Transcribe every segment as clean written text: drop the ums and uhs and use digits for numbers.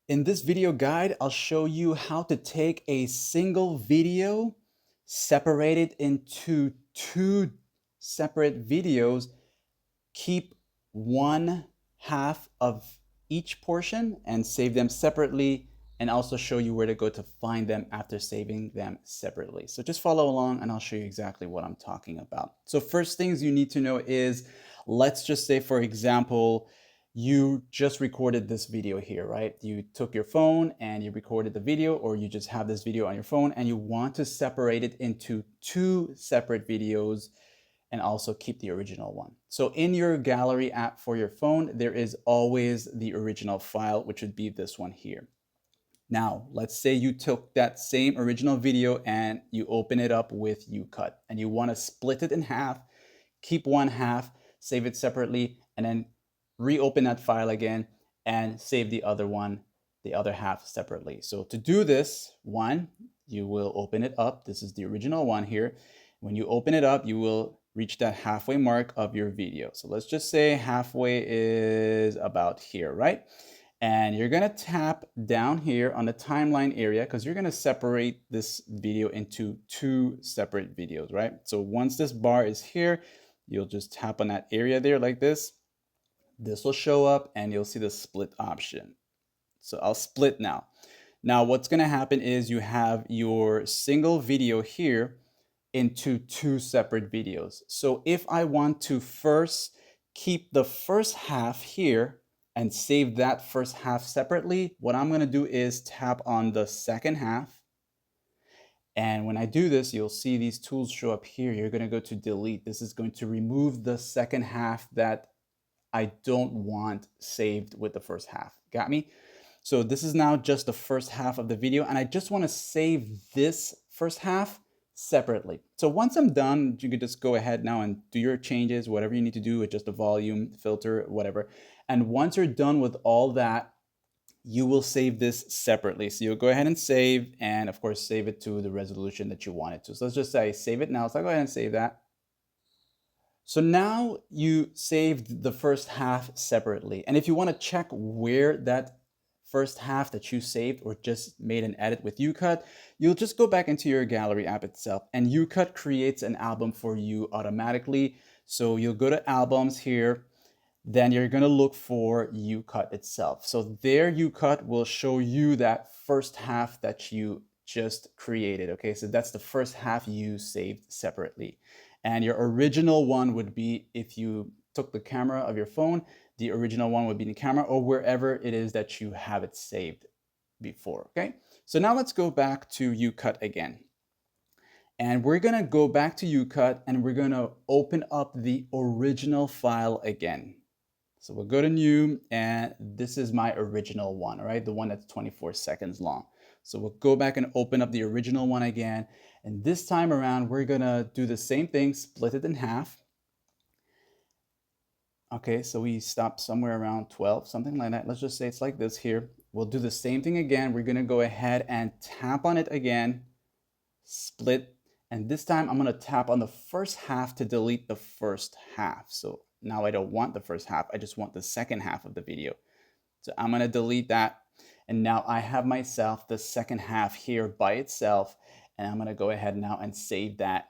In this video guide, I'll show you how to take a single video, separate it into two separate videos, keep one half of each portion and save them separately, and also show you where to go to find them after saving them separately. So just follow along and I'll show you exactly what I'm talking about. So first things you need to know is, let's just say, for example, you just recorded this video here, right? You took your phone and you recorded the video, or you just have this video on your phone and you want to separate it into two separate videos and also keep the original one. So in your gallery app for your phone, there is always the original file, which would be this one here. Now, let's say you took that same original video and you open it up with YouCut and you want to split it in half, keep one half, save it separately, and then reopen that file again and save the other one, the other half separately. So to do this, one, you will open it up. This is the original one here. When you open it up, you will reach that halfway mark of your video. So let's just say halfway is about here, right? And you're gonna tap down here on the timeline area because you're gonna separate this video into two separate videos, right? So once this bar is here, you'll just tap on that area there like this. This will show up and you'll see the split option. So I'll split now. Now what's gonna happen is you have your single video here into two separate videos. So if I want to first keep the first half here and save that first half separately, what I'm gonna do is tap on the second half. And when I do this, you'll see these tools show up here. You're gonna go to delete. This is going to remove the second half that I don't want saved with the first half. Got me? So this is now just the first half of the video, and I just wanna save this first half separately. So once I'm done, you could just go ahead now and do your changes, whatever you need to do, adjust the volume, filter, whatever. And once you're done with all that, you will save this separately. So you'll go ahead and save, and of course, save it to the resolution that you want it to. So let's just say save it now. So I'll go ahead and save that. So now you saved the first half separately. And if you want to check where that first half that you saved or just made an edit with YouCut, you'll just go back into your gallery app itself, and YouCut creates an album for you automatically. So you'll go to albums here, then you're going to look for YouCut itself. So there YouCut will show you that first half that you just created. Okay, so that's the first half you saved separately. And your original one would be, if you took the camera of your phone, the original one would be in the camera or wherever it is that you have it saved before, okay? So now let's go back to YouCut again. And we're gonna go back to YouCut and we're gonna open up the original file again. So we'll go to new, and this is my original one, right? The one that's 24 seconds long. So we'll go back and open up the original one again. And this time around, we're gonna do the same thing, split it in half. Okay, so we stopped somewhere around 12, something like that. Let's just say it's like this here. We'll do the same thing again. We're gonna go ahead and tap on it again, split, and this time I'm gonna tap on the first half to delete the first half. So now I don't want the first half, I just want the second half of the video. So I'm gonna delete that. And now I have myself the second half here by itself. And I'm gonna go ahead now and save that.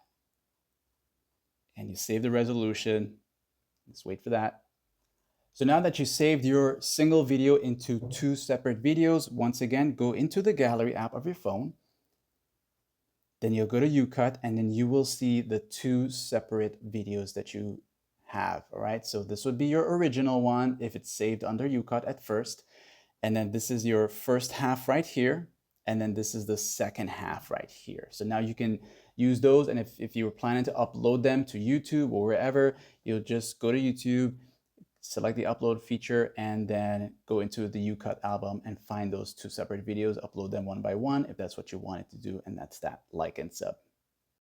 And you save the resolution. Let's wait for that. So now that you saved your single video into two separate videos, once again, go into the gallery app of your phone. Then you'll go to YouCut, and then you will see the two separate videos that you have, all right? So this would be your original one if it's saved under YouCut at first. And then this is your first half right here. And then this is the second half right here. So now you can use those. And if you were planning to upload them to YouTube or wherever, you'll just go to YouTube, select the upload feature, and then go into the YouCut album and find those two separate videos, upload them one by one if that's what you wanted to do. And that's that. Like and sub.